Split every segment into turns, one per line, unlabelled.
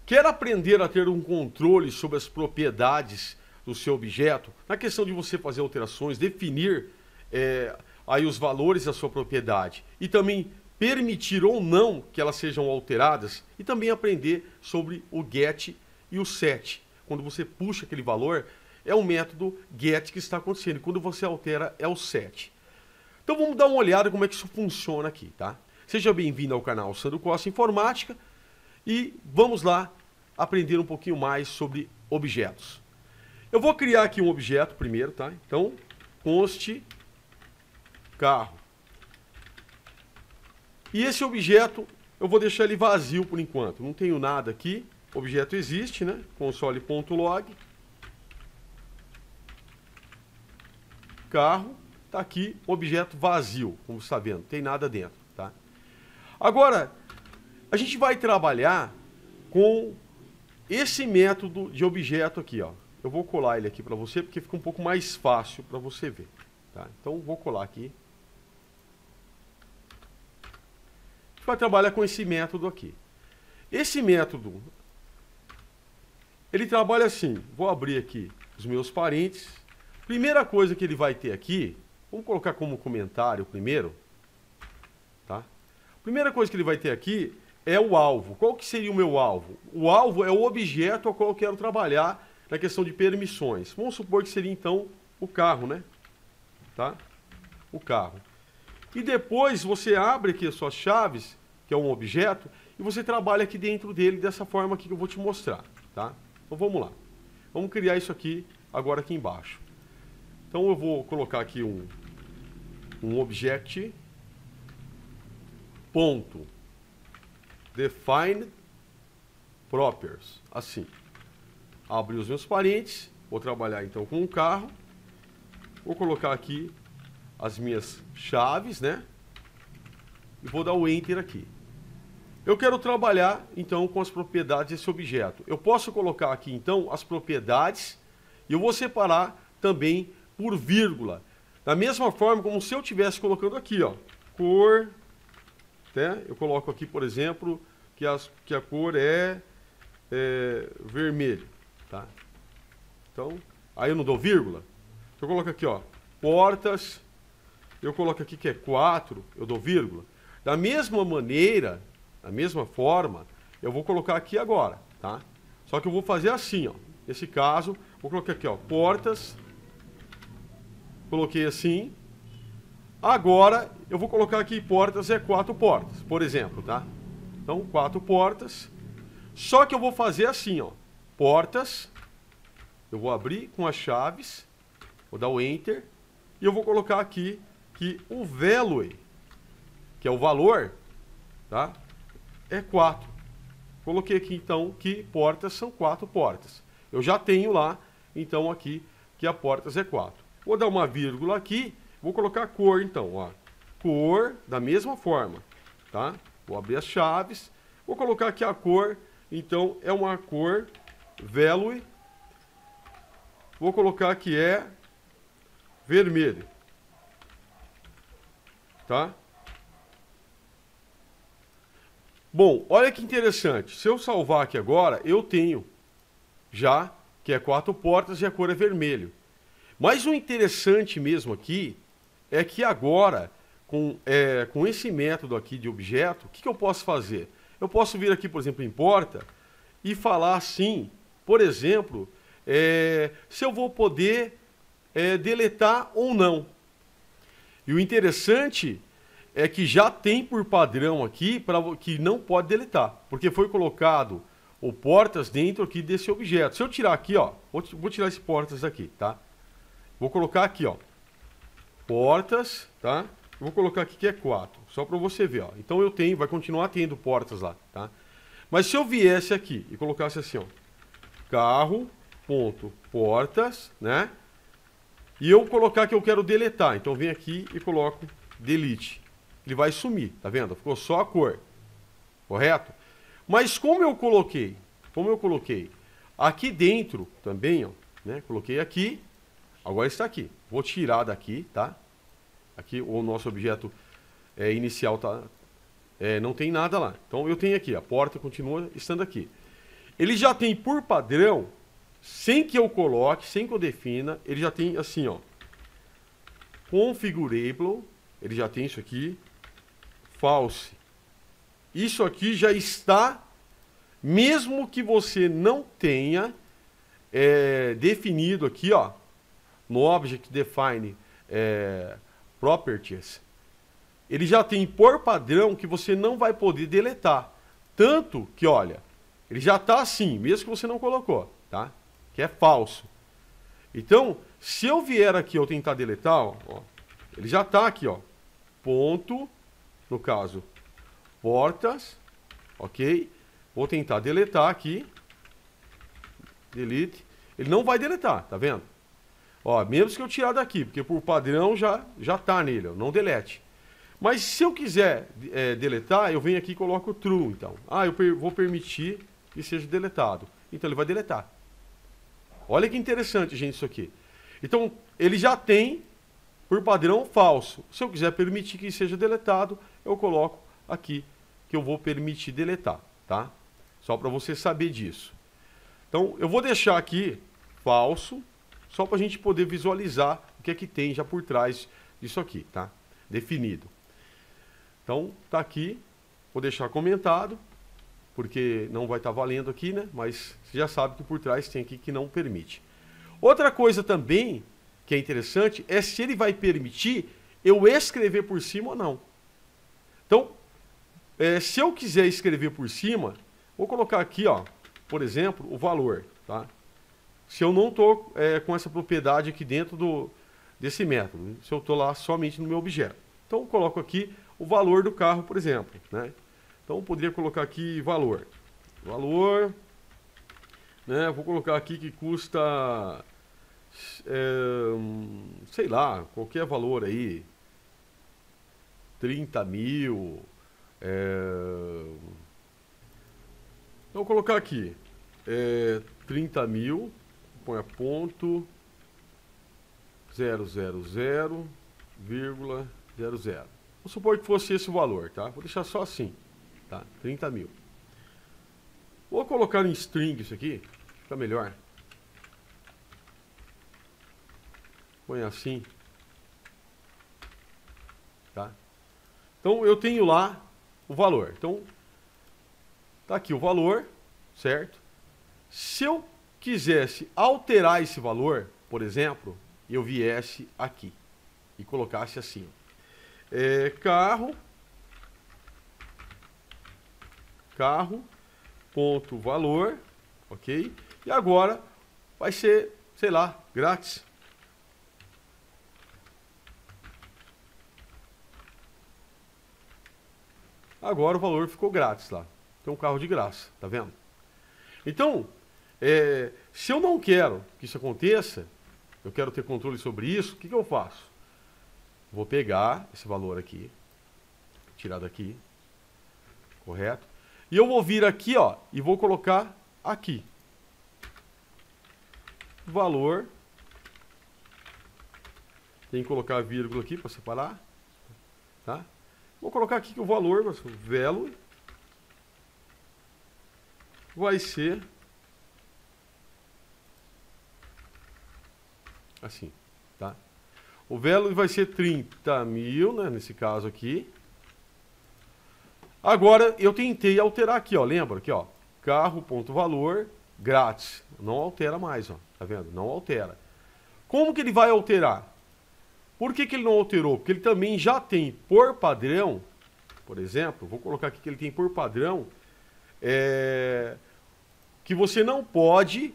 Quer aprender a ter um controle sobre as propriedades do seu objeto? Na questão de você fazer alterações, definir aí os valores da sua propriedade e também permitir ou não que elas sejam alteradas e também aprender sobre o get e o set. Quando você puxa aquele valor, é o método get que está acontecendo. E quando você altera, é o set. Então vamos dar uma olhada como é que isso funciona aqui, tá? Seja bem-vindo ao canal Sandro Costa Informática e vamos lá aprender um pouquinho mais sobre objetos. Eu vou criar aqui um objeto primeiro, tá? Então, const carro. E esse objeto, eu vou deixar ele vazio por enquanto. Não tenho nada aqui. O objeto existe, né? Console.log. Carro. Está aqui, objeto vazio, como você está vendo. Não tem nada dentro, tá? Agora, a gente vai trabalhar com esse método de objeto aqui, ó. Eu vou colar ele aqui para você, porque fica um pouco mais fácil para você ver, tá? Então, vou colar aqui. A gente vai trabalhar com esse método aqui. Esse método, ele trabalha assim. Vou abrir aqui os meus parênteses. Primeira coisa que ele vai ter aqui, vamos colocar como comentário primeiro, tá? Primeira coisa que ele vai ter aqui é o alvo. Qual que seria o meu alvo? O alvo é o objeto ao qual eu quero trabalhar na questão de permissões. Vamos supor que seria então o carro, né? Tá? O carro. E depois você abre aqui as suas chaves, que é um objeto, e você trabalha aqui dentro dele dessa forma aqui que eu vou te mostrar, tá? Então vamos lá. Vamos criar isso aqui agora aqui embaixo. Então eu vou colocar aqui um object ponto define properties, assim. Abrir os meus parênteses, vou trabalhar então com um carro. Vou colocar aqui as minhas chaves, né? E vou dar o enter aqui. Eu quero trabalhar então com as propriedades desse objeto. Eu posso colocar aqui então as propriedades e eu vou separar também por vírgula. Da mesma forma como se eu estivesse colocando aqui, ó, cor, né? Eu coloco aqui, por exemplo, que a cor é vermelho, tá? Então, aí eu não dou vírgula. Eu coloco aqui, ó, portas, eu coloco aqui que é 4, eu dou vírgula. Da mesma maneira, da mesma forma, eu vou colocar aqui agora, tá? Só que eu vou fazer assim, ó. Nesse caso, vou colocar aqui, ó, portas. Coloquei assim. Agora, eu vou colocar aqui portas, 4 portas, por exemplo, tá? Então, 4 portas. Só que eu vou fazer assim, ó. Portas. Eu vou abrir com as chaves. Vou dar o Enter. E eu vou colocar aqui que o value, que é o valor, tá? É 4. Coloquei aqui, então, que portas são 4 portas. Eu já tenho lá, então, aqui, que a portas é 4. Vou dar uma vírgula aqui, vou colocar a cor então, ó. Cor da mesma forma, tá? Vou abrir as chaves, vou colocar aqui a cor, então é uma cor value. Vou colocar que é vermelho, tá? Bom, olha que interessante. Se eu salvar aqui agora, eu tenho já que é 4 portas e a cor é vermelho. Mas o interessante mesmo aqui é que agora, com esse método aqui de objeto, o que eu posso fazer? Eu posso vir aqui, por exemplo, em porta e falar assim, por exemplo, se eu vou poder deletar ou não. E o interessante é que já tem por padrão aqui que não pode deletar, porque foi colocado o portas dentro aqui desse objeto. Se eu tirar aqui, ó, vou tirar esse portas daqui, tá? Vou colocar aqui, ó, portas, tá? Vou colocar aqui que é 4, só para você ver, ó. Então eu tenho, vai continuar tendo portas lá, tá? Mas se eu viesse aqui e colocasse assim, ó, carro, ponto, portas, né? E eu colocar que eu quero deletar, então vem aqui e coloco delete. Ele vai sumir, tá vendo? Ficou só a cor, correto? Mas como eu coloquei aqui dentro também, ó, né? Coloquei aqui. Agora está aqui. Vou tirar daqui, tá? Aqui o nosso objeto inicial tá, não tem nada lá. Então eu tenho aqui, a porta continua estando aqui. Ele já tem por padrão, sem que eu coloque, sem que eu defina, ele já tem assim, ó. Configurable, ele já tem isso aqui. False. Isso aqui já está, mesmo que você não tenha definido aqui, ó, no Object Define Properties, ele já tem por padrão que você não vai poder deletar. Tanto que, olha, ele já está assim, mesmo que você não colocou, tá? Que é falso. Então, se eu vier aqui eu tentar deletar, ó, ele já está aqui, ó. Ponto, no caso, portas, ok? Vou tentar deletar aqui. Delete. Ele não vai deletar, tá vendo? Ó, mesmo que eu tirar daqui, porque por padrão já tá nele, ó, não delete. Mas se eu quiser deletar, eu venho aqui e coloco true, então. Ah, eu vou permitir que seja deletado. Então ele vai deletar. Olha que interessante, gente, isso aqui. Então, ele já tem, por padrão, falso. Se eu quiser permitir que seja deletado, eu coloco aqui que eu vou permitir deletar, tá? Só para você saber disso. Então, eu vou deixar aqui falso, só para a gente poder visualizar o que é que tem já por trás disso aqui, tá? Definido. Então, tá aqui, vou deixar comentado, porque não vai estar valendo aqui, né? Mas você já sabe que por trás tem aqui que não permite. Outra coisa também que é interessante é se ele vai permitir eu escrever por cima ou não. Então, se eu quiser escrever por cima, vou colocar aqui, ó, por exemplo, o valor, tá? Se eu não estou com essa propriedade aqui dentro desse método, se eu estou lá somente no meu objeto. Então, eu coloco aqui o valor do carro, por exemplo, né? Então, eu poderia colocar aqui valor. Valor, né? Vou colocar aqui que custa, sei lá, qualquer valor aí, 30 mil. Então, vou colocar aqui 30 mil, põe a ponto 000,00. Vamos supor que fosse esse o valor, tá? Vou deixar só assim, tá? 30 mil. Vou colocar em string isso aqui, fica melhor. Põe assim, tá? Então eu tenho lá o valor. Então tá aqui o valor, certo? Se eu quisesse alterar esse valor, por exemplo, eu viesse aqui e colocasse assim, carro ponto valor, ok? E agora vai ser, sei lá, grátis. Agora o valor ficou grátis lá. Tem um carro de graça, tá vendo? Então, se eu não quero que isso aconteça, eu quero ter controle sobre isso, o que eu faço? Vou pegar esse valor aqui, tirar daqui, correto? E eu vou vir aqui, ó, e vou colocar aqui. Valor. Tem que colocar a vírgula aqui para separar, tá? Vou colocar aqui que o valor, value, vai ser assim, tá? O value vai ser 30 mil, né, nesse caso aqui. Agora, eu tentei alterar aqui, ó, lembra aqui, ó, carro.valor grátis. Não altera mais, ó, tá vendo? Não altera. Como que ele vai alterar? Por que ele não alterou? Porque ele também já tem por padrão, por exemplo, vou colocar aqui que ele tem por padrão, que você não pode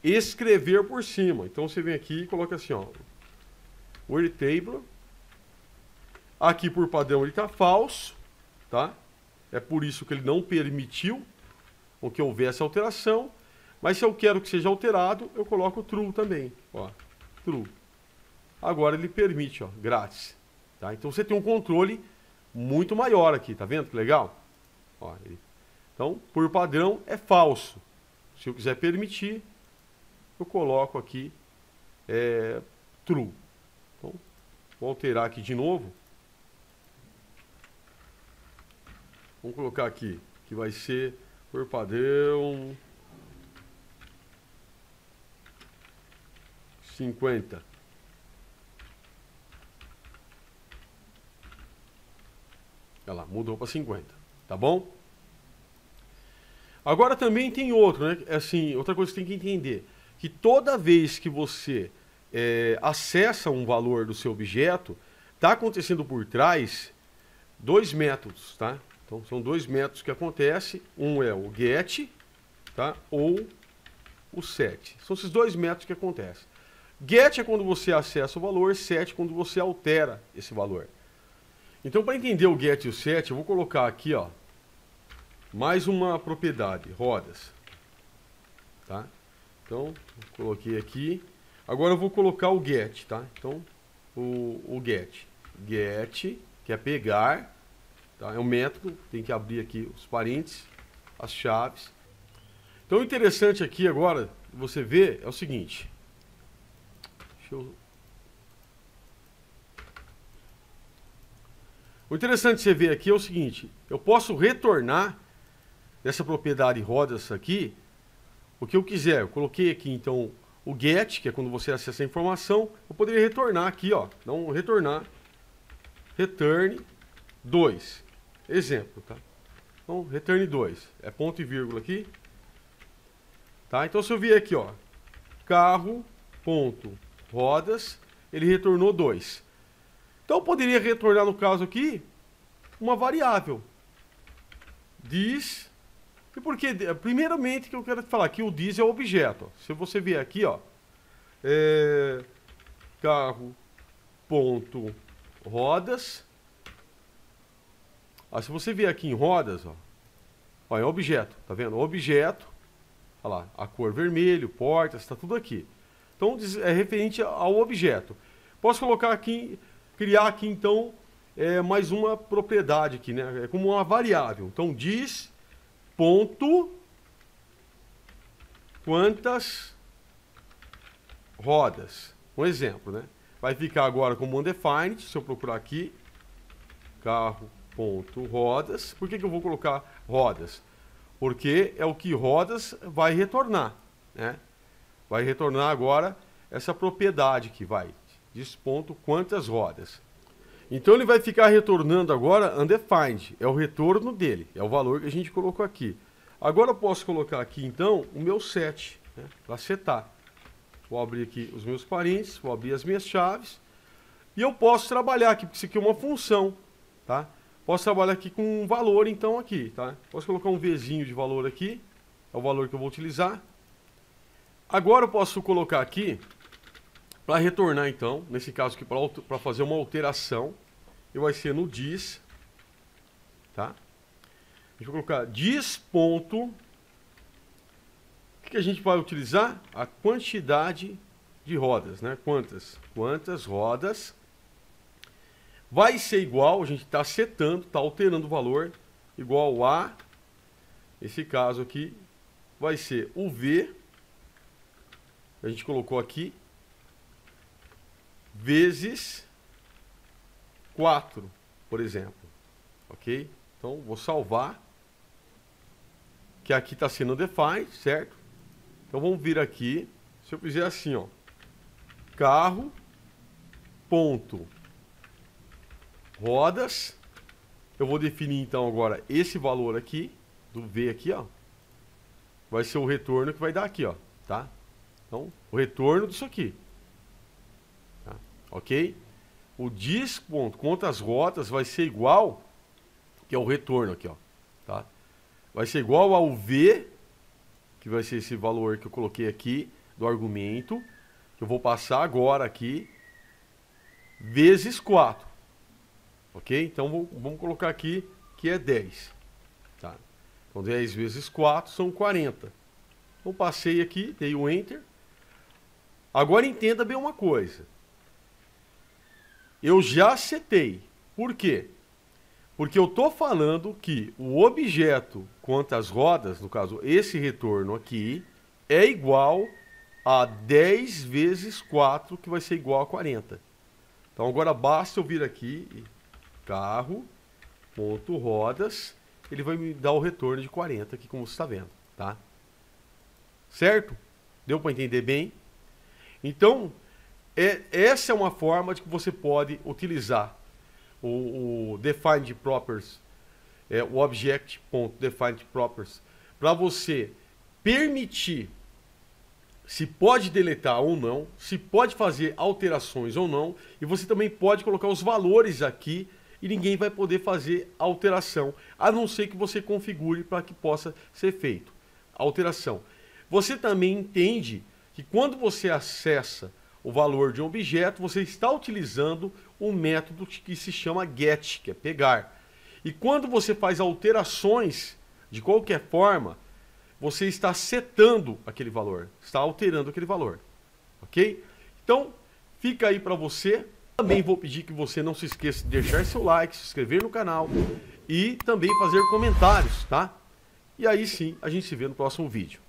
escrever por cima. Então você vem aqui e coloca assim, ó, word table. Aqui por padrão ele está falso, tá? É por isso que ele não permitiu que houvesse alteração. Mas se eu quero que seja alterado, eu coloco true também, ó, true. Agora ele permite, ó, grátis, tá? Então você tem um controle muito maior aqui, tá vendo que legal? Ó, então, por padrão é falso. Se eu quiser permitir, eu coloco aqui true. Então, vou alterar aqui de novo. Vamos colocar aqui que vai ser cor padrão 50. Olha lá, mudou para 50, tá bom? Agora também tem outro, né? Assim, outra coisa que você tem que entender, que toda vez que você acessa um valor do seu objeto, está acontecendo por trás dois métodos, tá? Então são dois métodos que acontecem, um é o get, tá? Ou o set. São esses dois métodos que acontecem. Get é quando você acessa o valor, set é quando você altera esse valor. Então, para entender o get e o set, eu vou colocar aqui, ó, mais uma propriedade, rodas, tá? Então, coloquei aqui. Agora eu vou colocar o get, tá? Então, o get. Get, que é pegar, tá? É um método, tem que abrir aqui os parênteses, as chaves. Então, o interessante aqui agora, você vê, é o seguinte. O interessante de você ver aqui é o seguinte, eu posso retornar dessa propriedade rodas aqui o que eu quiser. Eu coloquei aqui então o get, que é quando você acessa a informação, eu poderia retornar aqui, ó, não retornar, return 2, exemplo, tá? Então, return 2, é ponto e vírgula aqui, tá? Então, se eu vier aqui, ó, carro, ponto, rodas, ele retornou 2. Então, eu poderia retornar, no caso aqui, uma variável, this. E por que? Primeiramente, que eu quero te falar que o this é o objeto. Se você vier aqui, ó, carro, ponto, rodas. Se você vier aqui em rodas, ó, é objeto, tá vendo? Objeto, olha lá, a cor vermelho, portas, está tudo aqui. Então, é referente ao objeto. Posso colocar aqui, criar aqui, então, mais uma propriedade aqui, né? É como uma variável. Então, this ponto quantas rodas. Um exemplo, né? Vai ficar agora como undefined, se eu procurar aqui, carro, ponto, rodas. Por que eu vou colocar rodas? Porque é o que rodas vai retornar, né? Vai retornar agora essa propriedade que vai, diz ponto quantas rodas. Então ele vai ficar retornando agora undefined, é o retorno dele, é o valor que a gente colocou aqui. Agora eu posso colocar aqui então o meu set, né, para setar. Vou abrir aqui os meus parênteses, vou abrir as minhas chaves e eu posso trabalhar aqui, porque isso aqui é uma função, tá? Posso trabalhar aqui com um valor então aqui, tá? Posso colocar um Vzinho de valor aqui, é o valor que eu vou utilizar. Agora eu posso colocar aqui para retornar então, nesse caso aqui para fazer uma alteração, e vai ser no this, tá? Deixa eu colocar this ponto, o que a gente vai utilizar? A quantidade de rodas, né? Quantas rodas vai ser igual, a gente está setando, está alterando o valor, igual a, esse caso aqui, vai ser o V, a gente colocou aqui, vezes 4, por exemplo, ok? Então, vou salvar, que aqui está sendo defined, certo? Então, vamos vir aqui, se eu fizer assim, ó, carro, ponto, rodas, eu vou definir, então, agora esse valor aqui, do V aqui, ó, vai ser o retorno que vai dar aqui, ó, tá? Então, o retorno disso aqui. Ok? O this ponto quantas rodas vai ser igual, que é o retorno aqui, ó, tá? Vai ser igual ao V, que vai ser esse valor que eu coloquei aqui do argumento, que eu vou passar agora aqui, vezes 4. Ok? Então vamos colocar aqui que é 10. Tá? Então 10 vezes 4 são 40. Então passei aqui, dei o Enter. Agora entenda bem uma coisa. Eu já setei. Por quê? Porque eu estou falando que o objeto quantas rodas, no caso esse retorno aqui, é igual a 10 vezes 4, que vai ser igual a 40. Então agora basta eu vir aqui, carro, ponto rodas, ele vai me dar o retorno de 40 aqui, como você está vendo, tá? Certo? Deu para entender bem? Então, essa é uma forma de que você pode utilizar o Defined Properties, o Object.Defined Properties, para você permitir se pode deletar ou não, se pode fazer alterações ou não, e você também pode colocar os valores aqui e ninguém vai poder fazer alteração, a não ser que você configure para que possa ser feito alteração. Você também entende que quando você acessa o valor de um objeto, você está utilizando um método que se chama get, que é pegar. E quando você faz alterações de qualquer forma, você está setando aquele valor, está alterando aquele valor, ok? Então, fica aí para você. Também vou pedir que você não se esqueça de deixar seu like, se inscrever no canal e também fazer comentários, tá? E aí sim, a gente se vê no próximo vídeo.